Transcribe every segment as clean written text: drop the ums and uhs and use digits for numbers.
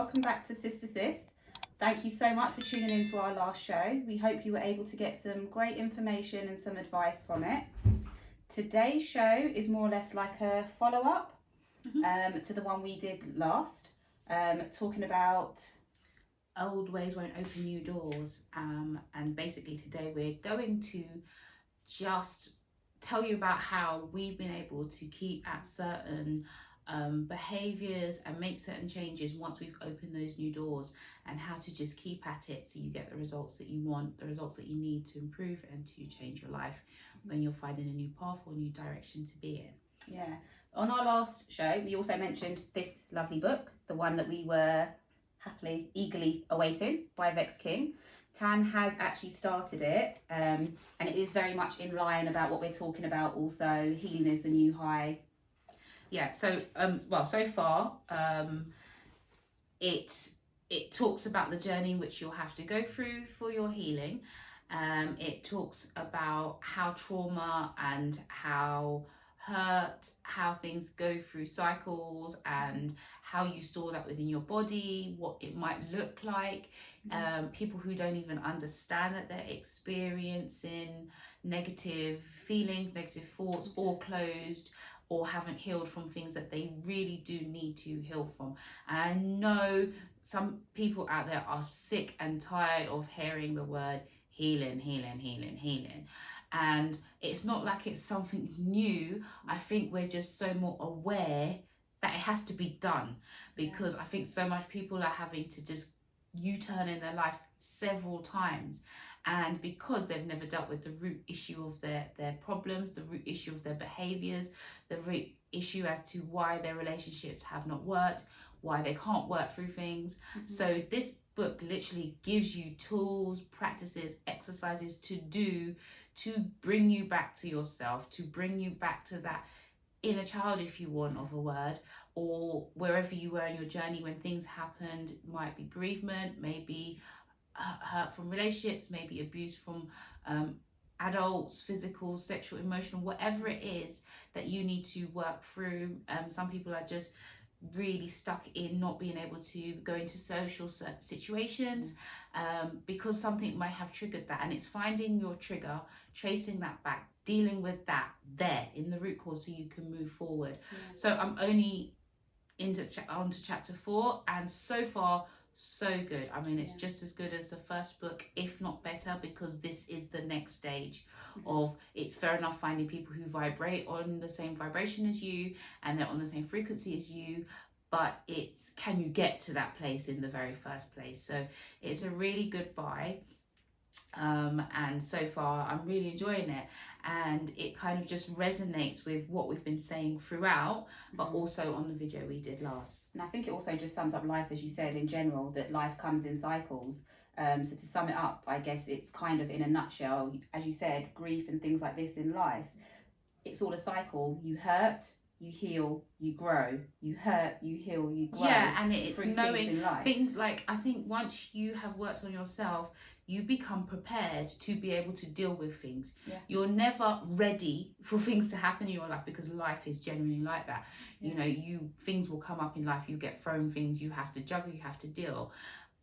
welcome back to Sister Sis. Thank you so much for tuning in to our last show. We hope you were able to get some great information and some advice from it. Today's show is more or less like a follow-up to the one we did last, talking about old ways won't open new doors, and basically today we're going to just tell you about how we've been able to keep at certain behaviors and make certain changes once we've opened those new doors, and how to just keep at it so you get the results that you want, the results that you need to improve and to change your life when you're finding a new path or new direction to be in. Yeah. On our last show, we also mentioned this lovely book, the one that we were eagerly awaiting, by Vex King. Tan has actually started it, and it is very much in line about what we're talking about also, healing is the new high. Yeah, so so far it talks about the journey which you'll have to go through for your healing. It talks about how trauma and how hurt, how things go through cycles, and how you store that within your body, what it might look like. People who don't even understand that they're experiencing negative feelings, negative thoughts, or closed, or haven't healed from things that they really do need to heal from. And I know some people out there are sick and tired of hearing the word healing, healing, healing, healing. And it's not like it's something new. I think we're just so more aware that it has to be done, because I think so much people are having to just U-turn in their life several times, and because they've never dealt with the root issue of their problems, the root issue of their behaviors, the root issue as to why their relationships have not worked, why they can't work through things. So this book literally gives you tools, practices, exercises to do to bring you back to yourself, to bring you back to that inner child, if you want, of a word, or wherever you were in your journey when things happened. It might be bereavement, maybe hurt from relationships, maybe abuse from adults, physical, sexual, emotional, whatever it is that you need to work through. Some people are just really stuck in not being able to go into social situations because something might have triggered that, and it's finding your trigger, tracing that back, dealing with that there in the root cause so you can move forward. So I'm only onto chapter 4, and so far so good. I mean, it's just as good as the first book, if not better, because this is the next stage of, it's fair enough finding people who vibrate on the same vibration as you and they're on the same frequency as you, but it's, can you get to that place in the very first place? So it's a really good buy. And so far I'm really enjoying it, and it kind of just resonates with what we've been saying throughout, but also on the video we did last. And I think it also just sums up life, as you said, in general, that life comes in cycles. So to sum it up, I guess it's kind of in a nutshell, as you said, grief and things like this in life, it's all a cycle. You hurt, you heal, you grow, you hurt, you heal, you grow. Yeah, and it's knowing things like, I think once you have worked on yourself, you become prepared to be able to deal with things. You're never ready for things to happen in your life, because life is genuinely like that. You know, things will come up in life, you get thrown things, you have to juggle, you have to deal.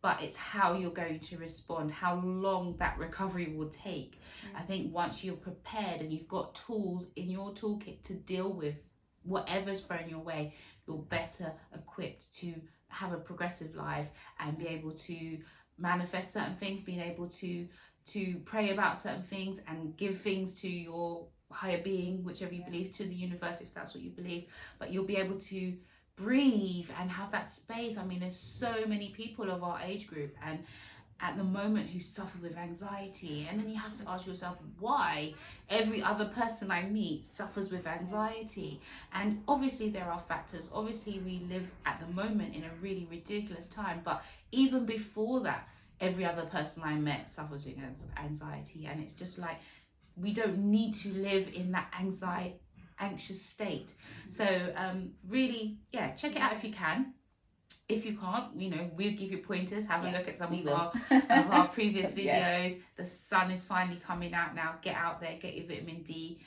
But it's how you're going to respond, how long that recovery will take. I think once you're prepared and you've got tools in your toolkit to deal with whatever's thrown your way, you're better equipped to have a progressive life and be able to manifest certain things, being able to pray about certain things and give things to your higher being, whichever you believe, to the universe, if that's what you believe. But you'll be able to breathe and have that space. I mean, there's so many people of our age group and at the moment who suffer with anxiety, and then you have to ask yourself why every other person I meet suffers with anxiety. And obviously there are factors. Obviously we live at the moment in a really ridiculous time, but even before that, every other person I met suffers with anxiety. And it's just like, we don't need to live in that anxious state. So really, check it out if you can. If you can't, we'll give you pointers. Have a look at some of will. our previous videos. Yes. The sun is finally coming out now. Get out there, get your vitamin D,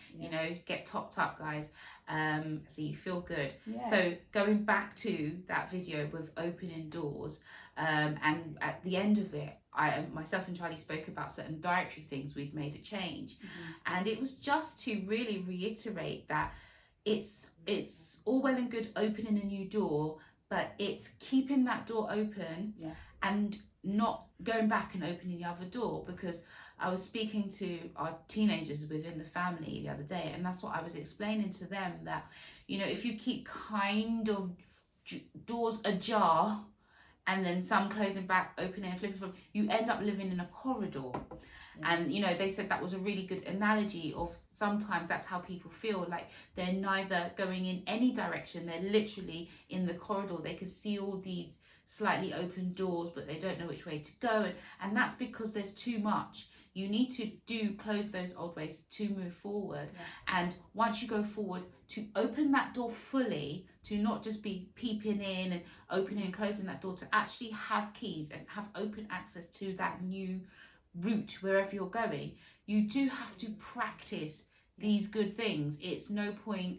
get topped up, guys. So you feel good. Yeah. So going back to that video with opening doors, and at the end of it, myself and Charlie spoke about certain dietary things we'd made a change. And it was just to really reiterate that it's all well and good opening a new door, but it's keeping that door open and not going back and opening the other door. Because I was speaking to our teenagers within the family the other day, and that's what I was explaining to them, that, if you keep kind of doors ajar and then some closing back, opening and flipping, you end up living in a corridor. And they said that was a really good analogy of sometimes that's how people feel, like they're neither going in any direction, they're literally in the corridor. They can see all these slightly open doors, but they don't know which way to go, and that's because there's too much. You need to close those old ways to move forward. And once you go forward, to open that door fully, to not just be peeping in and opening and closing that door, to actually have keys and have open access to that new route wherever you're going. You do have to practice these good things. It's no point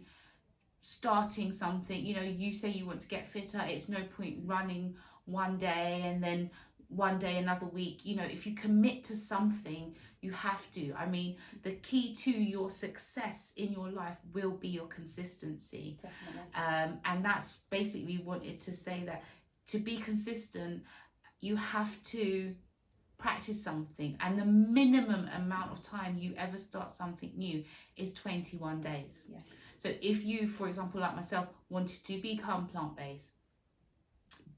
starting something, you say you want to get fitter, it's no point running one day and then one day another week. If you commit to something, you have to. I mean, the key to your success in your life will be your consistency. Definitely. And that's basically wanted to say that to be consistent, you have to practice something, and the minimum amount of time you ever start something new is 21 days. Yes. So if you, for example, like myself, wanted to become plant-based,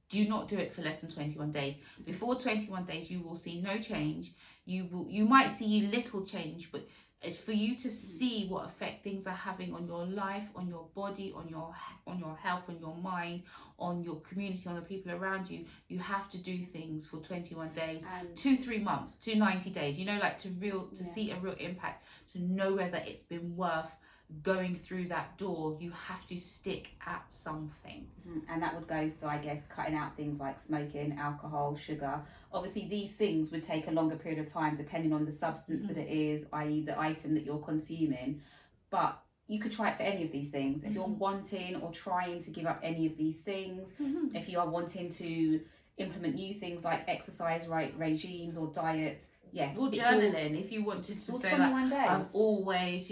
do not do it for less than 21 days. Before 21 days, you will see no change. You might see little change, but it's for you to see what effect things are having on your life, on your body, on your health, on your mind, on your community, on the people around you. You have to do things for 21 days, 2-3 months, to 90 days. To see a real impact, to know whether it's been worth going through that door. You have to stick at something. And that would go for, I guess, cutting out things like smoking, alcohol, sugar. Obviously these things would take a longer period of time depending on the substance that it is, i.e. the item that you're consuming, but you could try it for any of these things. If you're wanting or trying to give up any of these things, if you are wanting to implement new things like exercise regimes or diets, or journaling, if you wanted to say that I've always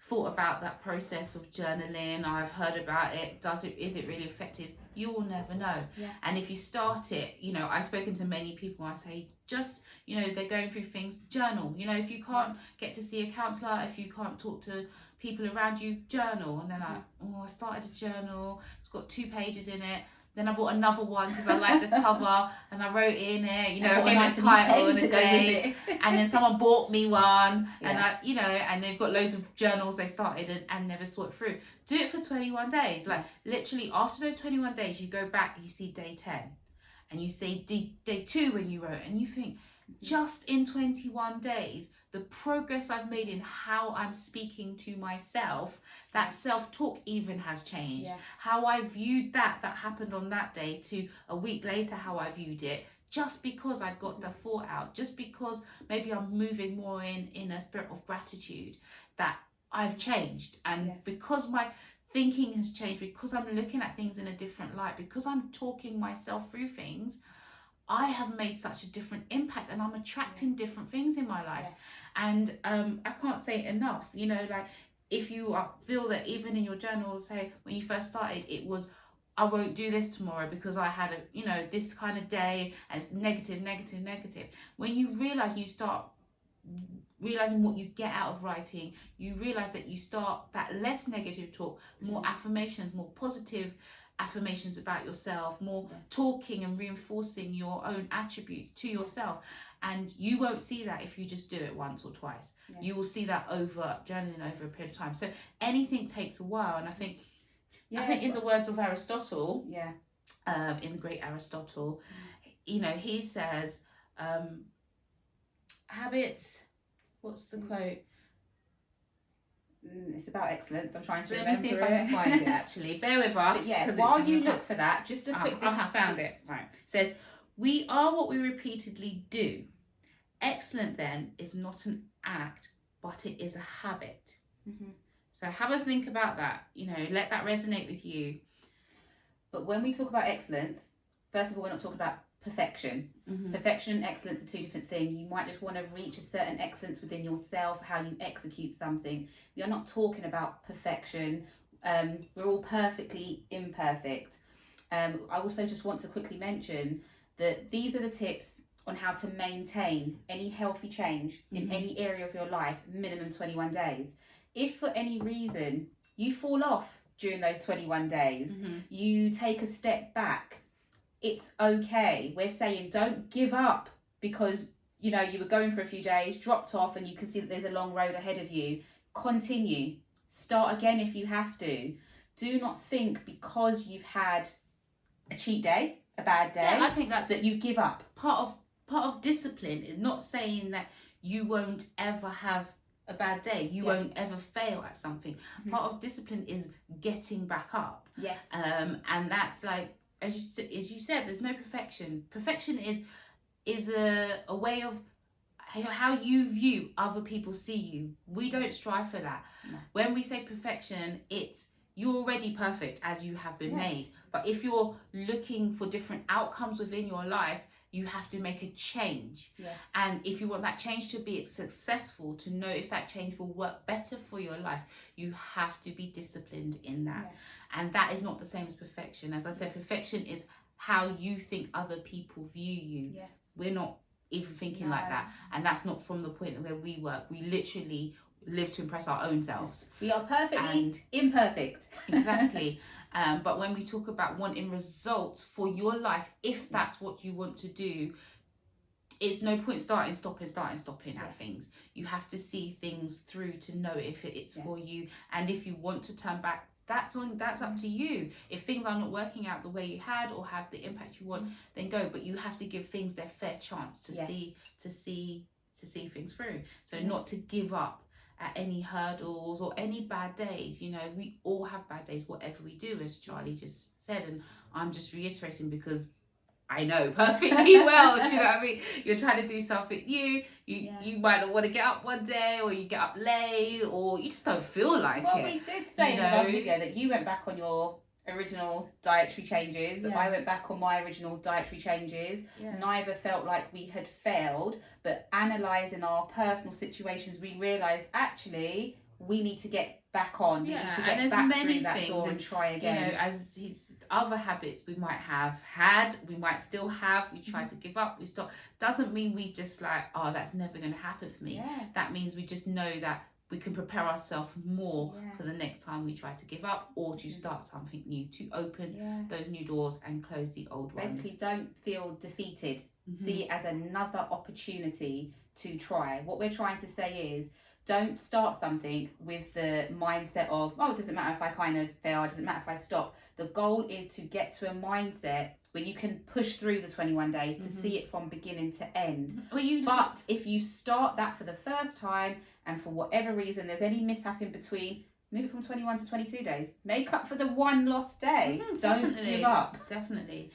thought about that process of journaling, I've heard about it, is it really effective? You will never know. And if you start it, I've spoken to many people, I say just, they're going through things, journal. If you can't get to see a counsellor, if you can't talk to people around you, journal. And they're like, I started a journal, it's got 2 pages in it. Then I bought another one because I like the cover, and I wrote in it, I gave it a title and a date, and then someone bought me one, and and they've got loads of journals they started and never saw it through. Do it for 21 days. Like literally after those 21 days, you go back, you see day 10, and you see day 2 when you wrote, and you think, just in 21 days, the progress I've made in how I'm speaking to myself, that self-talk even has changed. How I viewed that happened on that day to a week later how I viewed it, just because I got the thought out, just because maybe I'm moving more in a spirit of gratitude, that I've changed. And because my thinking has changed, because I'm looking at things in a different light, because I'm talking myself through things, I have made such a different impact, and I'm attracting different things in my life. And I can't say it enough, like if you feel that even in your journal, say when you first started, it was, I won't do this tomorrow because I had this kind of day, and it's negative. When you realize, you start realizing what you get out of writing, you realize that you start that less negative talk, more affirmations, more positive affirmations about yourself, more talking and reinforcing your own attributes to yourself. And you won't see that if you just do it once or twice. You will see that journaling over a period of time. So anything takes a while. And I think in the words of Aristotle, in the great Aristotle, he says, habits, what's the quote? It's about excellence. I'm trying to Let remember me see if I can find it actually. Bear with us. But yeah, 'cause while it's you in the- look for that, just a quick... I found it. Right. It says, we are what we repeatedly do. Excellent then is not an act, but it is a habit. So have a think about that. You know, let that resonate with you. But when we talk about excellence, first of all, we're not talking about perfection. Perfection and excellence are two different things. You might just want to reach a certain excellence within yourself, how you execute something. We are not talking about perfection. We're all perfectly imperfect. I also just want to quickly mention that these are the tips on how to maintain any healthy change in any area of your life, minimum 21 days. If for any reason you fall off during those 21 days, you take a step back, it's okay. We're saying don't give up because, you know, you were going for a few days, dropped off, and you can see that there's a long road ahead of you. Continue. Start again if you have to. Do not think because you've had a cheat day, a bad day, I think that's that you give up. Part of discipline is not saying that you won't ever have a bad day, you won't ever fail at something. Part of discipline is getting back up. Yes. And that's like, as you said, there's no perfection. Perfection is a way of how you view other people see you. We don't strive for that. No. When we say perfection, it's you're already perfect as you have been made. But if you're looking for different outcomes within your life, you have to make a change. Yes. And if you want that change to be successful, to know if that change will work better for your life, you have to be disciplined in that. And that is not the same as perfection. As I said, perfection is how you think other people view you. Yes. We're not even thinking like that. And that's not from the point where we work. We literally live to impress our own selves. We are perfectly imperfect. Exactly. But when we talk about wanting results for your life, if that's what you want to do, it's no point starting, stopping at things. You have to see things through to know if it's for you. And if you want to turn back, that's up to you. If things are not working out the way you had or have the impact you want, then go. But you have to give things their fair chance to see things through. So not to give up at any hurdles or any bad days. You know, we all have bad days, whatever we do, as Charlie just said. And I'm just reiterating because I know perfectly well. Do you know what I mean? You're trying to do something new. You might not want to get up one day, or you get up late, or you just don't feel like it. Well, we did say in the last video that you went back on your original dietary changes. I went back on my original dietary changes. Neither felt like we had failed, but analysing our personal situations, we realised actually we need to get back on. We need to get back through that door and try again. You know, as his other habits we might have had, we might still have, we try to give up, we stop. Doesn't mean we just like, oh, that's never going to happen for me. That means we just know that we can prepare ourselves more for the next time we try to give up or to start something new, to open those new doors and close the old ones. Basically, don't feel defeated. See it as another opportunity to try. What we're trying to say is, don't start something with the mindset of, oh, it doesn't matter if I kind of fail, it doesn't matter if I stop. The goal is to get to a mindset where you can push through the 21 days to see it from beginning to end. But if you start that for the first time and for whatever reason there's any mishap in between, move it from 21 to 22 days. Make up for the one lost day. Don't give up. Definitely.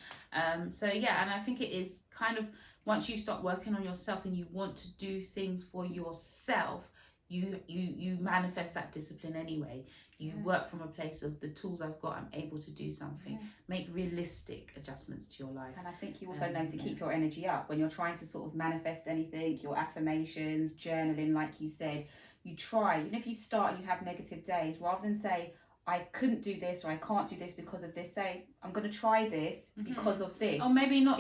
So yeah, and I think it is kind of, once you start working on yourself and you want to do things for yourself, you manifest that discipline anyway. You work from a place of the tools I've got, I'm able to do something. Make realistic adjustments to your life. And I think you also know to keep your energy up when you're trying to sort of manifest anything, your affirmations, journaling, like you said. You try, even if you start and you have negative days, rather than say, I couldn't do this or I can't do this because of this, say, I'm going to try this because of this. Or maybe not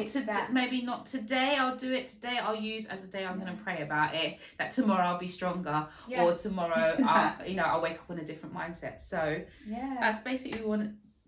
maybe not today, I'll do it today, I'll use as a day I'm going to pray about it, that tomorrow I'll be stronger, or tomorrow I'll wake up on a different mindset. So that's basically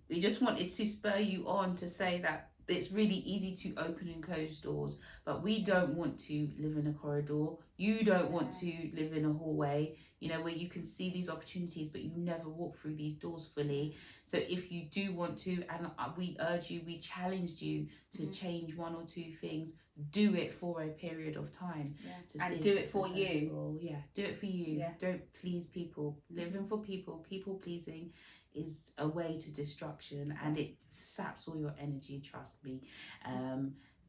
we just wanted to spur you on to say that it's really easy to open and close doors, but we don't want to live in a corridor. You don't want to live in a hallway, you know, where you can see these opportunities, but you never walk through these doors fully. So if you do want to, and we urge you, we challenged you to change one or two things, do it for a period of time. Yeah. And do it for you. Yeah, do it for you. Yeah. Don't please people. Living for people, people pleasing is a way to destruction, and it saps all your energy, trust me.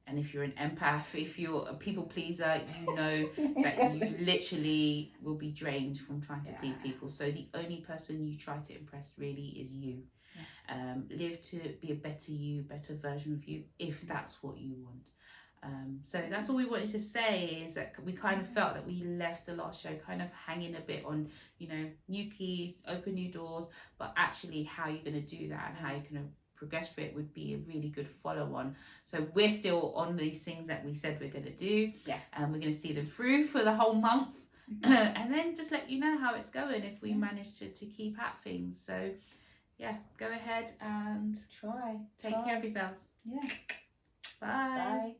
And if you're an empath, if you're a people pleaser, you know that you literally will be drained from trying to please people. So the only person you try to impress really is you. Yes. Live to be a better you, better version of you, if that's what you want. So that's all we wanted to say, is that we kind of felt that we left the last show kind of hanging a bit on, you know, new keys, open new doors, but actually how you're going to do that and how you're going to progress through it would be a really good follow-on. So we're still on these things that we said we're going to do. Yes. And we're going to see them through for the whole month. And then just let you know how it's going if we manage to keep at things. So yeah, go ahead and Try. take care of yourselves. Yeah. Bye. Bye.